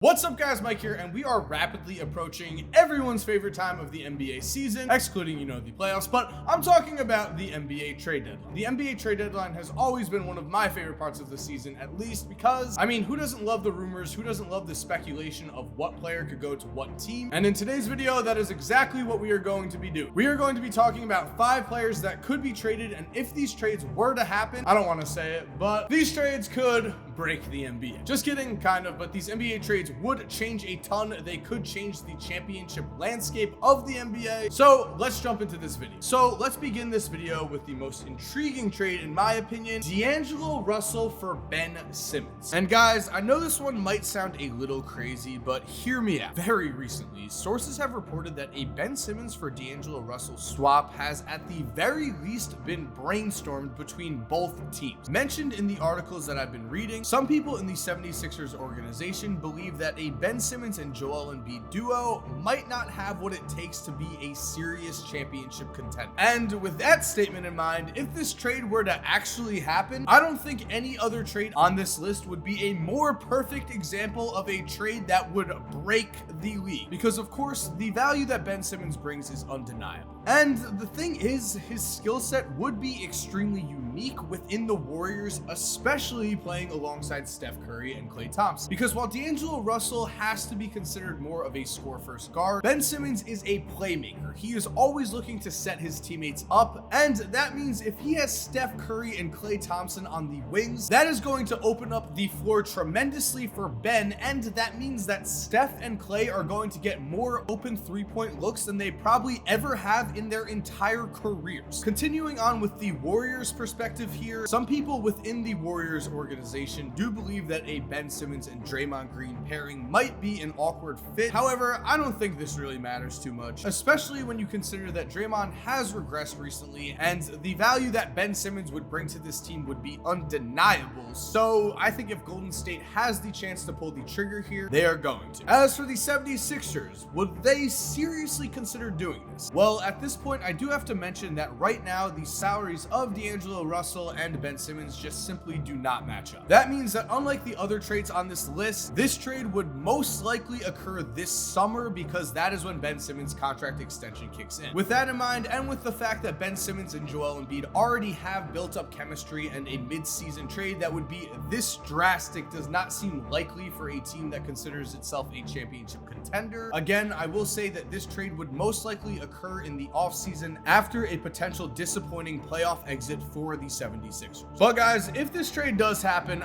What's up guys, Mike here, and we are rapidly approaching everyone's favorite time of the NBA season, excluding, the playoffs, but I'm talking about the NBA trade deadline. The NBA trade deadline has always been one of my favorite parts of the season, at least because, who doesn't love the rumors, who doesn't love the speculation of what player could go to what team? And in today's video, that is exactly what we are going to be doing. We are going to be talking about 5 players that could be traded, and if these trades were to happen, I don't want to say it, but these trades could break the NBA. Just kidding, kind of, but these NBA trades would change a ton. They could change the championship landscape of the NBA. So let's jump into this video. So let's begin this video with the most intriguing trade, in my opinion, Deangelo Russell for Ben Simmons. And guys, I know this one might sound a little crazy, but hear me out. Very recently, sources have reported that a Ben Simmons for Deangelo Russell swap has at the very least been brainstormed between both teams. Mentioned in the articles that I've been reading, some people in the 76ers organization believe that a Ben Simmons and Joel Embiid duo might not have what it takes to be a serious championship contender. And with that statement in mind, if this trade were to actually happen, I don't think any other trade on this list would be a more perfect example of a trade that would break the league. Because of course, the value that Ben Simmons brings is undeniable. And the thing is, his skill set would be extremely unique within the Warriors, especially playing alongside Steph Curry and Klay Thompson. Because while Deangelo Russell has to be considered more of a score-first guard, Ben Simmons is a playmaker. He is always looking to set his teammates up, and that means if he has Steph Curry and Klay Thompson on the wings, that is going to open up the floor tremendously for Ben, and that means that Steph and Klay are going to get more open three-point looks than they probably ever have in their entire careers. Continuing on with the Warriors perspective here, some people within the Warriors organization do believe that a Ben Simmons and Draymond Green pairing might be an awkward fit. However, I don't think this really matters too much, especially when you consider that Draymond has regressed recently and the value that Ben Simmons would bring to this team would be undeniable. So I think if Golden State has the chance to pull the trigger here, they are going to. As for the 76ers, would they seriously consider doing this? Well, at this point, I do have to mention that right now, the salaries of Deangelo Russell and Ben Simmons just simply do not match up. That means that unlike the other trades on this list, this trade would most likely occur this summer because that is when Ben Simmons' contract extension kicks in. With that in mind, and with the fact that Ben Simmons and Joel Embiid already have built up chemistry, and a mid-season trade that would be this drastic does not seem likely for a team that considers itself a championship contender. Again, I will say that this trade would most likely occur in the offseason after a potential disappointing playoff exit for the 76ers. But guys, if this trade does happen,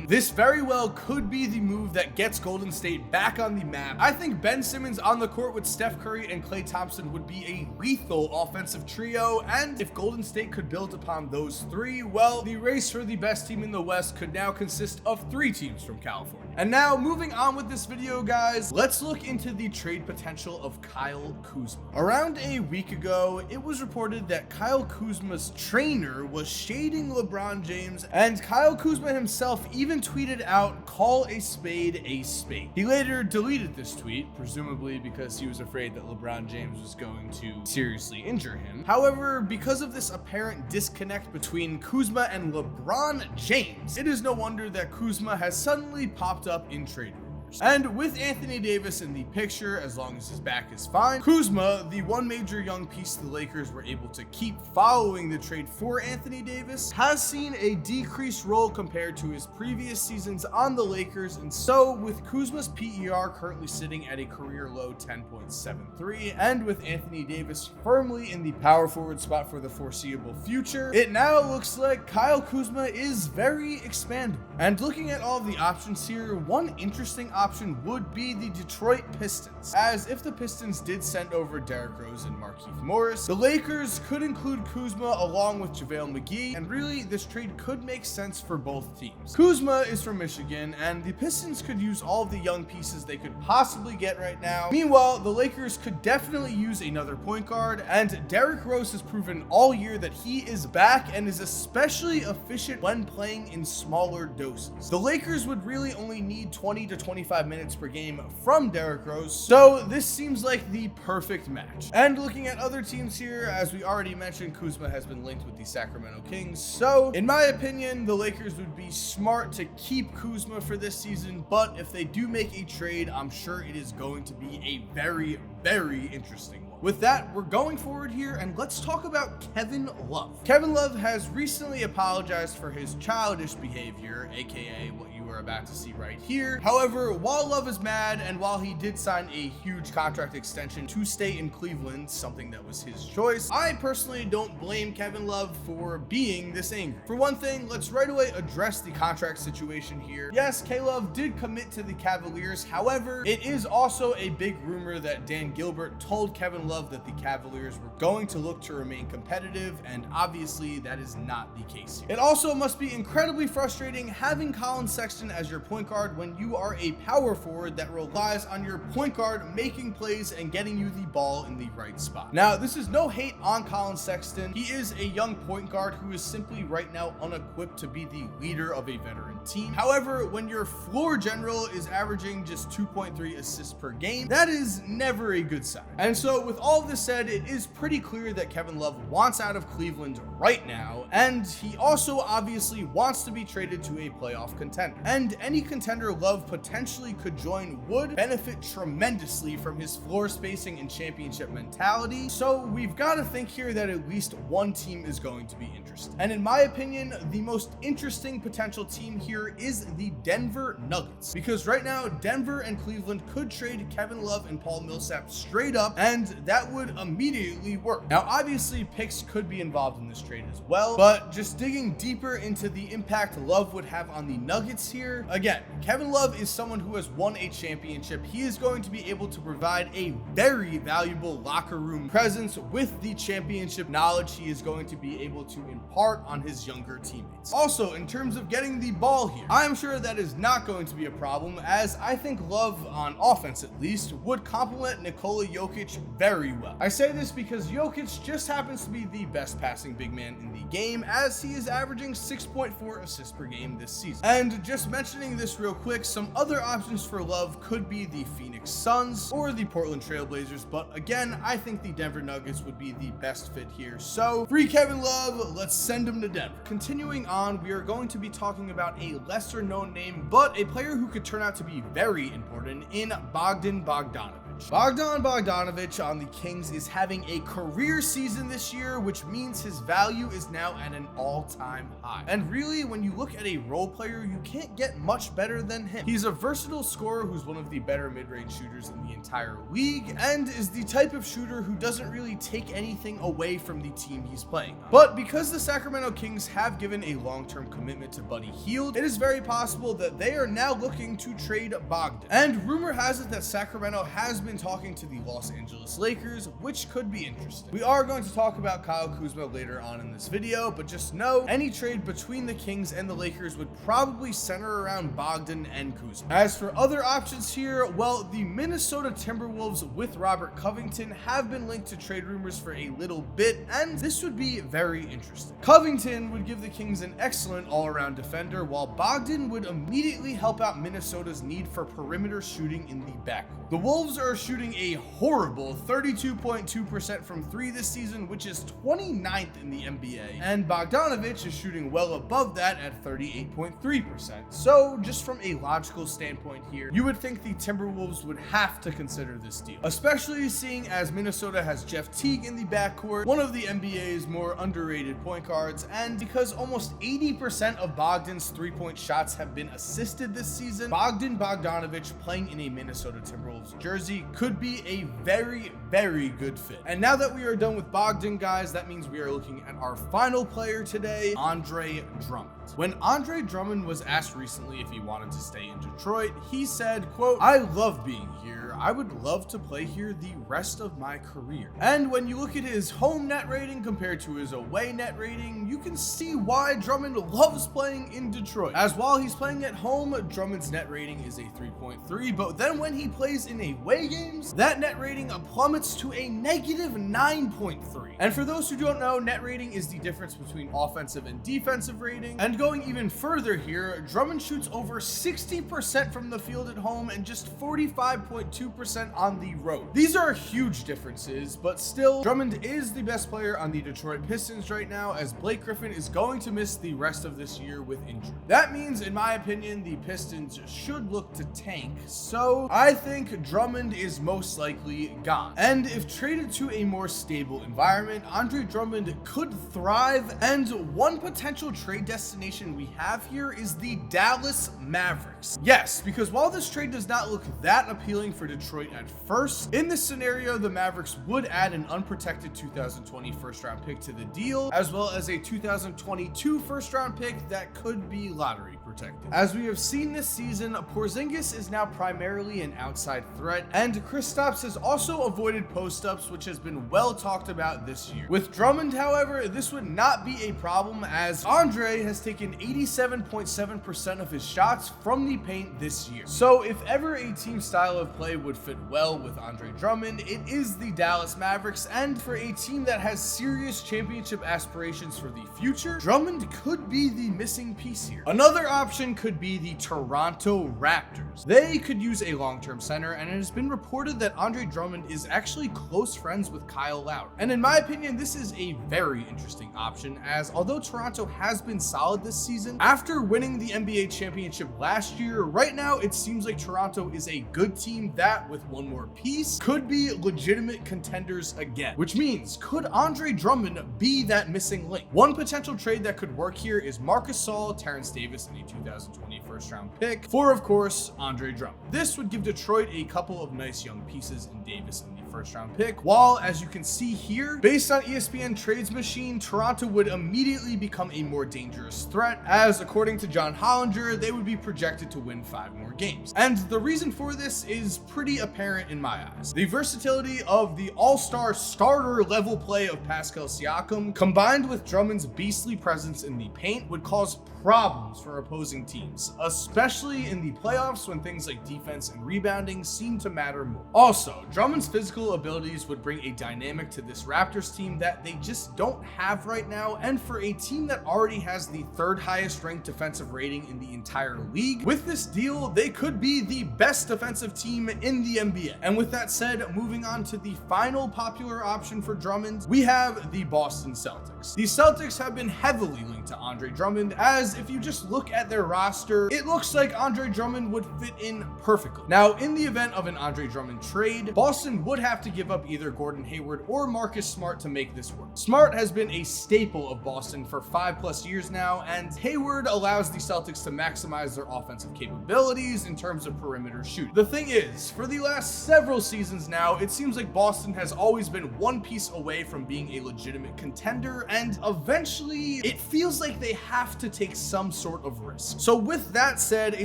this very well could be the move that gets Golden State back on the map. I think Ben Simmons on the court with Steph Curry and Klay Thompson would be a lethal offensive trio, and if Golden State could build upon those three, well, the race for the best team in the West could now consist of 3 teams from California. And now, moving on with this video, guys, let's look into the trade potential of Kyle Kuzma. Around a week ago, it was reported that Kyle Kuzma's trainer was shading LeBron James, and Kyle Kuzma himself even tweeted out, "Call a spade a spade." He later deleted this tweet, presumably because he was afraid that LeBron James was going to seriously injure him. However, because of this apparent disconnect between Kuzma and LeBron James, it is no wonder that Kuzma has suddenly popped up in trade rumors. And with Anthony Davis in the picture, as long as his back is fine, Kuzma, the one major young piece the Lakers were able to keep following the trade for Anthony Davis, has seen a decreased role compared to his previous seasons on the Lakers. And so with Kuzma's PER currently sitting at a career low 10.73, and with Anthony Davis firmly in the power forward spot for the foreseeable future, it now looks like Kyle Kuzma is very expandable. And looking at all of the options here, one interesting option would be the Detroit Pistons, as if the Pistons did send over Derrick Rose and Markieff Morris, the Lakers could include Kuzma along with JaVale McGee, and really this trade could make sense for both teams. Kuzma is from Michigan, and the Pistons could use all of the young pieces they could possibly get right now. Meanwhile, the Lakers could definitely use another point guard, and Derrick Rose has proven all year that he is back and is especially efficient when playing in smaller doses. The Lakers would really only need 20 to 25 25 minutes per game from Derrick Rose, so this seems like the perfect match. And looking at other teams here, as we already mentioned, Kuzma has been linked with the Sacramento Kings, so in my opinion, the Lakers would be smart to keep Kuzma for this season, but if they do make a trade, I'm sure it is going to be a very, very interesting one. With that, we're going forward here, and let's talk about Kevin Love. Kevin Love has recently apologized for his childish behavior, aka what you are about to see right here. However, while Love is mad, and while he did sign a huge contract extension to stay in Cleveland, something that was his choice, I personally don't blame Kevin Love for being this angry. For one thing, let's right away address the contract situation here. Yes, K-Love did commit to the Cavaliers. However, it is also a big rumor that Dan Gilbert told Kevin Love that the Cavaliers were going to look to remain competitive, and obviously that is not the case here. It also must be incredibly frustrating having Colin Sexton as your point guard when you are a power forward that relies on your point guard making plays and getting you the ball in the right spot. Now, this is no hate on Colin Sexton. He is a young point guard who is simply right now unequipped to be the leader of a veteran team. However, when your floor general is averaging just 2.3 assists per game, that is never a good sign. And so with all of this said, it is pretty clear that Kevin Love wants out of Cleveland right now, and he also obviously wants to be traded to a playoff contender. And any contender Love potentially could join would benefit tremendously from his floor spacing and championship mentality. So we've got to think here that at least one team is going to be interested. And in my opinion, the most interesting potential team here is the Denver Nuggets, because right now Denver and Cleveland could trade Kevin Love and Paul Millsap straight up, and that would immediately work. Now, obviously picks could be involved in this trade as well, but just digging deeper into the impact Love would have on the Nuggets here, again, Kevin Love is someone who has won a championship. He is going to be able to provide a very valuable locker room presence with the championship knowledge he is going to be able to impart on his younger teammates. Also, in terms of getting the ball here, I am sure that is not going to be a problem, as I think Love, on offense at least, would complement Nikola Jokic very well. I say this because Jokic just happens to be the best passing big man in the game, as he is averaging 6.4 assists per game this season. And just mentioning this real quick, some other options for Love could be the Phoenix Suns or the Portland Trail Blazers, but again, I think the Denver Nuggets would be the best fit here. So free Kevin Love, let's send him to Denver. Continuing on, we are going to be talking about a lesser known name, but a player who could turn out to be very important in Bogdan Bogdanović. Bogdan Bogdanović on the Kings is having a career season this year, which means his value is now at an all-time high. And really, when you look at a role player, you can't get much better than him. He's a versatile scorer who's one of the better mid-range shooters in the entire league, and is the type of shooter who doesn't really take anything away from the team he's playing on. But because the Sacramento Kings have given a long-term commitment to Buddy Hield, it is very possible that they are now looking to trade Bogdan. And rumor has it that Sacramento has been talking to the Los Angeles Lakers, which could be interesting. We are going to talk about Kyle Kuzma later on in this video, but just know any trade between the Kings and the Lakers would probably center around Bogdan and Kuzma. As for other options here, well, the Minnesota Timberwolves with Robert Covington have been linked to trade rumors for a little bit, and this would be very interesting. Covington would give the Kings an excellent all-around defender, while Bogdan would immediately help out Minnesota's need for perimeter shooting in the backcourt. The Wolves are shooting a horrible 32.2% from three this season, which is 29th in the NBA, and Bogdanović is shooting well above that at 38.3%. So just from a logical standpoint here, you would think the Timberwolves would have to consider this deal, especially seeing as Minnesota has Jeff Teague in the backcourt, one of the NBA's more underrated point guards, and because almost 80% of Bogdan's three-point shots have been assisted this season, Bogdan Bogdanović playing in a Minnesota Timberwolves jersey could be a very, very good fit. And now that we are done with Bogdan, guys, that means we are looking at our final player today, Andre Drummond. When Andre Drummond was asked recently if he wanted to stay in Detroit, he said, quote, "I love being here. I would love to play here the rest of my career. And when you look at his home net rating compared to his away net rating, you can see why Drummond loves playing in Detroit. As while he's playing at home, Drummond's net rating is a 3.3, but then when he plays in away games, that net rating plummets to a negative 9.3. And for those who don't know, net rating is the difference between offensive and defensive rating. And going even further here, Drummond shoots over 60% from the field at home and just 45.2% on the road. These are huge differences, but still, Drummond is the best player on the Detroit Pistons right now, as Blake Griffin is going to miss the rest of this year with injury. That means, in my opinion, the Pistons should look to tank, so I think Drummond is most likely gone. And if traded to a more stable environment, Andre Drummond could thrive, and one potential trade destination we have here is the Dallas Mavericks. Yes, because while this trade does not look that appealing for Detroit at first, in this scenario, the Mavericks would add an unprotected 2020 first-round pick to the deal, as well as a 2022 first-round pick that could be lottery protected. As we have seen this season, Porzingis is now primarily an outside threat, and Kristaps has also avoided post-ups, which has been well talked about this year. With Drummond, however, this would not be a problem, as Andre has taken 87.7% of his shots from the paint this year. So if ever a team style of play would fit well with Andre Drummond, it is the Dallas Mavericks, and for a team that has serious championship aspirations for the future, Drummond could be the missing piece here. Another option could be the Toronto Raptors. They could use a long-term center, and it has been reported that Andre Drummond is actually close friends with Kyle Lowry. And in my opinion, this is a very interesting option, as although Toronto has been solid this season, after winning the NBA championship last year, right now it seems like Toronto is a good team that, with one more piece, could be legitimate contenders again. Which means, could Andre Drummond be that missing link? One potential trade that could work here is Marc Gasol, Terrence Davis, and a 2020 first-round pick for, of course, Andre Drummond. This would give Detroit a couple of nice young pieces in Davis and the first-round pick, while, as you can see here, based on ESPN Trades Machine, Toronto would immediately become a more dangerous threat, as according to John Hollinger, they would be projected to win 5 more games. And the reason for this is pretty apparent in my eyes. The versatility of the all-star starter level play of Pascal Siakam, combined with Drummond's beastly presence in the paint, would cause problems for opposing teams, especially in the playoffs when things like defense and rebounding seem to matter more. Also, Drummond's physical abilities would bring a dynamic to this Raptors team that they just don't have right now, and for a team that already has the 3rd highest ranked defensive rating in the entire league, with this deal, they could be the best defensive team in the NBA. And with that said, moving on to the final popular option for Drummond, we have the Boston Celtics. The Celtics have been heavily linked to Andre Drummond, as if you just look at their roster, it looks like Andre Drummond would fit in perfectly. Now, in the event of an Andre Drummond trade, Boston would have to give up either Gordon Hayward or Marcus Smart to make this work. Smart has been a staple of Boston for 5+ years now, and Hayward allows the Celtics to maximize their offensive capabilities in terms of perimeter shooting. The thing is, for the last several seasons now, it seems like Boston has always been one piece away from being a legitimate contender, and eventually it feels like they have to take some sort of risk. So with that said, a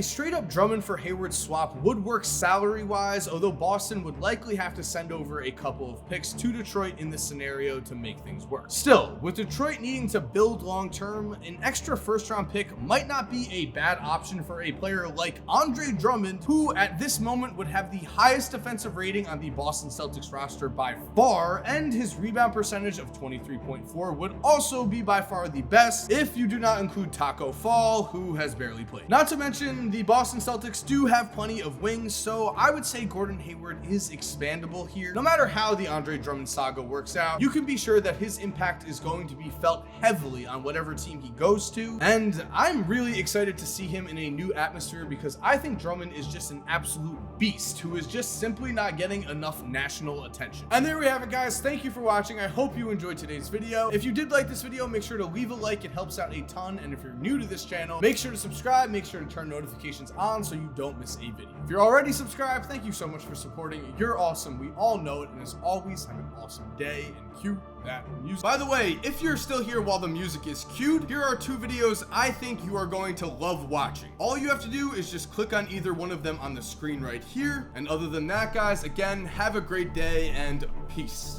straight up Drummond for Hayward swap would work salary wise, although Boston would likely have to send over a couple of picks to Detroit in this scenario to make things work. Still, with Detroit needing to build long term, an extra first-round pick might not be a bad option for a player like Andre Drummond, who at this moment would have the highest defensive rating on the Boston Celtics roster by far, and his rebound percentage of 23.4 would also be by far the best if you do not include Taco Fall, who has barely played. Not to mention, the Boston Celtics do have plenty of wings, so I would say Gordon Hayward is expandable here. No matter how the Andre Drummond saga works out, you can be sure that his impact is going to be felt heavily on whatever team he goes to, and I'm really excited to see him in a new atmosphere because I think Drummond is just an absolute beast who is just simply not getting enough national attention. And there we have it, guys. Thank you for watching. I hope you enjoyed today's video. If you did like this video, make sure to leave a like. It helps out a ton. And if you're new to this channel, make sure to subscribe. Make sure to turn notifications on so you don't miss a video. If you're already subscribed, thank you so much for supporting. You're awesome. We all know it. And as always, have an awesome day and cue that music. By the way, if you're still here while the music is cued, here are 2 videos I think you are going to love watching. All you have to do is just click on either one of them on the screen right here. And other than that, guys, again, have a great day and peace.